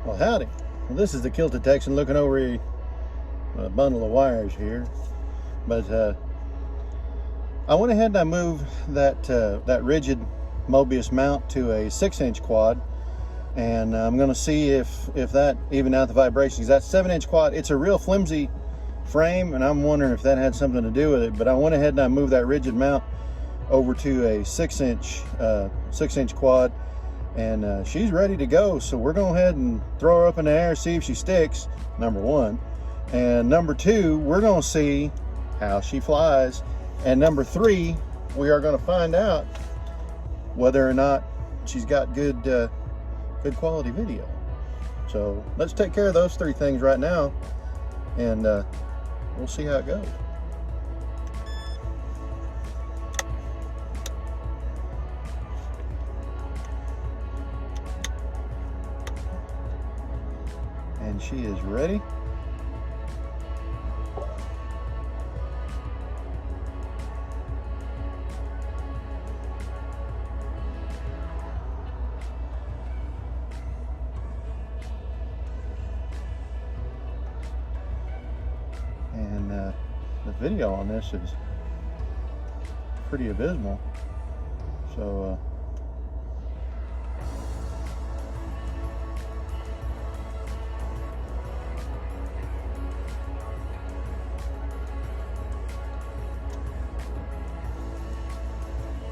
Well, howdy. Well, this is the Kilted Texan looking over a bundle of wires here. But I went ahead and I moved that rigid Mobius mount to a 6-inch quad. And I'm going to see if that evened out the vibrations. That 7-inch quad, it's a real flimsy frame, and I'm wondering if that had something to do with it. But I went ahead and I moved that rigid mount over to a 6-inch quad, and she's ready to go. So we're going to go ahead and throw her up in the air, see if she sticks, number one. And number two, we're going to see how she flies. And number three, we are going to find out whether or not she's got good quality video. So let's take care of those three things right now, and we'll see how it goes. And she is ready. And the video on this is pretty abysmal. So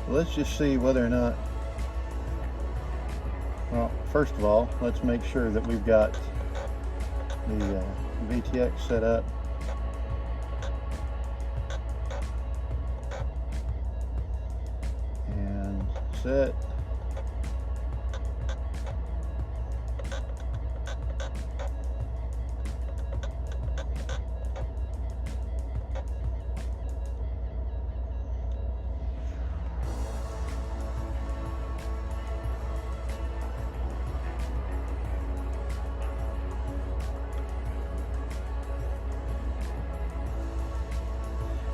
let's just see whether or not, well, first of all, let's make sure that we've got the VTX set up. And set.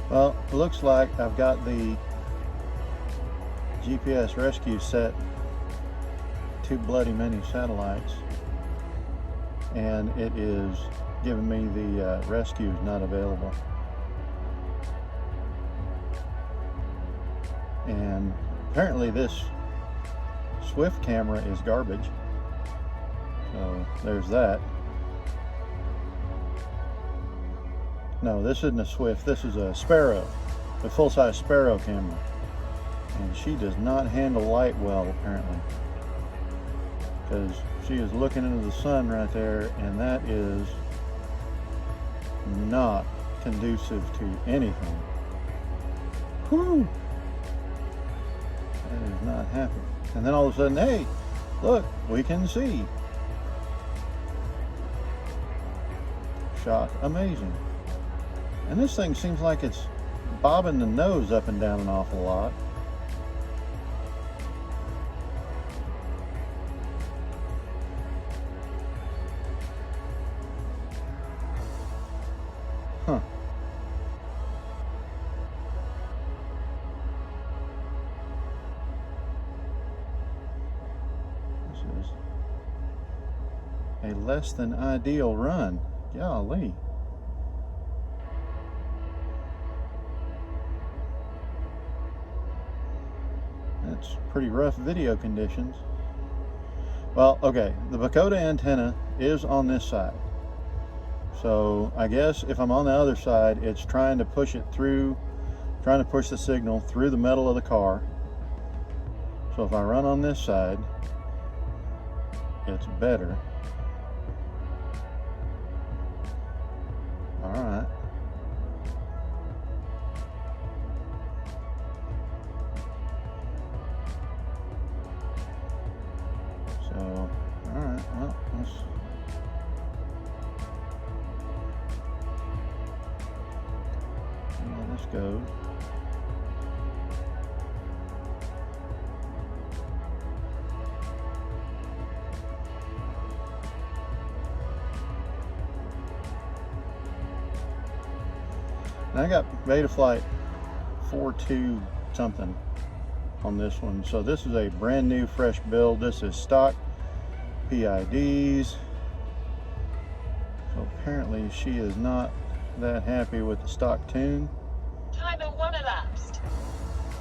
Well, it looks like I've got the GPS rescue set to bloody many satellites, and it is giving me the rescue is not available. And apparently this Swift camera is garbage, so there's that. No, this isn't a Swift, this is a Sparrow, a full-size Sparrow camera. And she does not handle light well, apparently, because she is looking into the sun right there, and that is not conducive to anything. Whew! That is not happy. And then all of a sudden, hey, look, we can see. Shot amazing. And this thing seems like it's bobbing the nose up and down an awful lot. Huh. This is a less than ideal run. Golly. That's pretty rough video conditions. Well, okay, the Bacoda antenna is on this side. So I guess if I'm on the other side, it's trying to push it through, trying to push the signal through the metal of the car. So if I run on this side, it's better. All right. So, all right, well, let's see how this goes. And I got Betaflight 4.2 something on this one. So this is a brand new fresh build. This is stock PIDs, apparently she is not that happy with the stock tune. Timer 1 elapsed.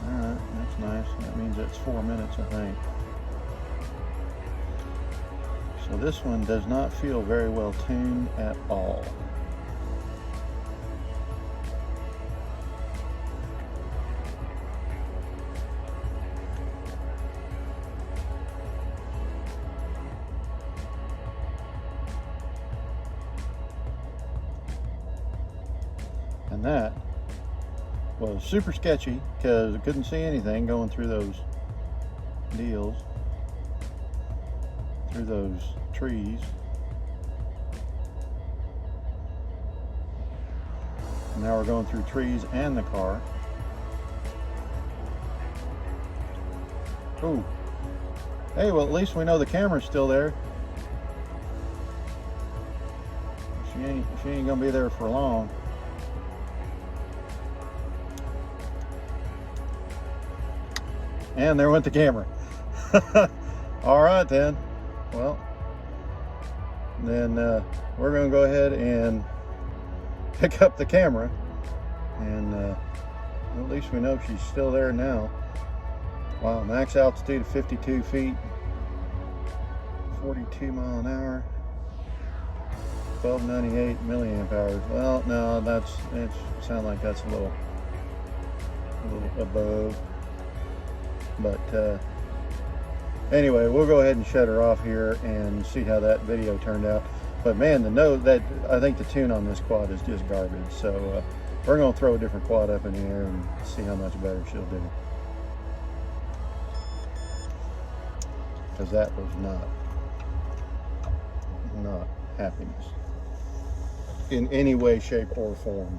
Alright, that's nice. That means it's 4 minutes, I think. So this one does not feel very well tuned at all. And that was super sketchy because I couldn't see anything going through those deals, through those trees. And now we're going through trees and the car. Ooh. Hey, well, at least we know the camera's still there. She ain't gonna be there for long. And there went the camera. All right then. Well, then we're going to go ahead and pick up the camera, and at least we know she's still there now. Wow, max altitude of 52 feet, 42 mile an hour, 1298 milliamp hours. Well, no, it sounds like that's a little above. But anyway, we'll go ahead and shut her off here and see how that video turned out. But man, I think the tune on this quad is just garbage. So we're going to throw a different quad up in the air and see how much better she'll do. Because that was not happiness in any way, shape, or form.